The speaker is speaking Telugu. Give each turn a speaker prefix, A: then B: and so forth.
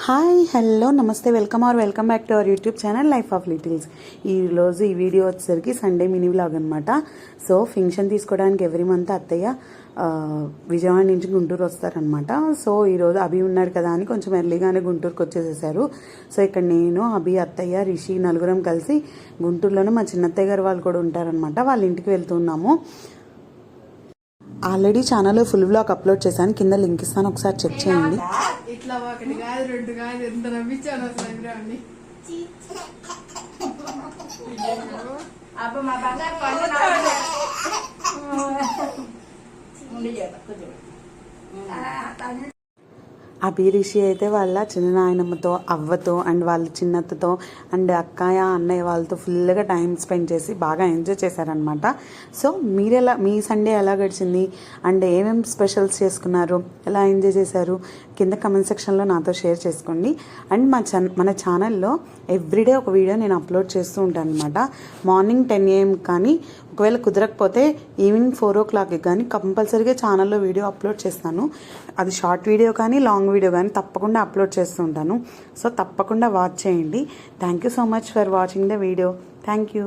A: హాయ్ హలో నమస్తే welcome back to our YouTube channel life of littles. ఈరోజు ఈ వీడియో వచ్చేసరికి సండే మినీ వ్లాగ్ అనమాట. సో ఫంక్షన్ తీసుకోవడానికి ఎవ్రీ మంత్ అత్తయ్య విజయవాడ నుంచి గుంటూరు వస్తారనమాట. సో ఈరోజు అభి ఉన్నాడు కదా అని కొంచెం ఎర్లీగానే గుంటూరుకి వచ్చేసేసారు. సో ఇక్కడ నేను అభి అత్తయ్య రిషి నలుగురం కలిసి గుంటూరులోనే మా చిన్నత్తయ్య గారు వాళ్ళు కూడా ఉంటారనమాట. వాళ్ళ ఇంటికి వెళ్తున్నాము. ఆల్రెడీ ఛానల్లో ఫుల్ వ్లాగ్ అప్లోడ్ చేశాను, కింద లింక్ ఇస్తాను, ఒకసారి చెక్ చేయండి.
B: ఇట్లా ఒకటి కాదు రెండు కాదు ఎంత నమ్మించాను అసలు అభిరాన్ని.
A: అభి రిషి అయితే వాళ్ళ చిన్న నాయనమ్మతో అవ్వతో అండ్ వాళ్ళ చిన్నత్తతో అండ్ అక్కయ్య అన్నయ్య వాళ్ళతో ఫుల్గా టైం స్పెండ్ చేసి బాగా ఎంజాయ్ చేశారనమాట. సో మీ సండే ఎలా గడిచింది అండ్ ఏమేమి స్పెషల్స్ చేసుకున్నారు, ఎలా ఎంజాయ్ చేశారు కింద కమెంట్ సెక్షన్లో నాతో షేర్ చేసుకోండి. అండ్ మన ఛానల్లో ఎవ్రీడే ఒక వీడియో నేను అప్లోడ్ చేస్తూ ఉంటాను అనమాట. మార్నింగ్ 10 AM కానీ ఒకవేళ కుదరకపోతే ఈవినింగ్ 4 o'clock కానీ కంపల్సరీగా ఛానల్లో వీడియో అప్లోడ్ చేస్తాను. అది షార్ట్ వీడియో కానీ లాంగ్ వీడియో కానీ తప్పకుండా అప్లోడ్ చేస్తూ ఉంటాను. సో తప్పకుండా వాచ్ చేయండి. Thank you so much for watching the video. Thank you.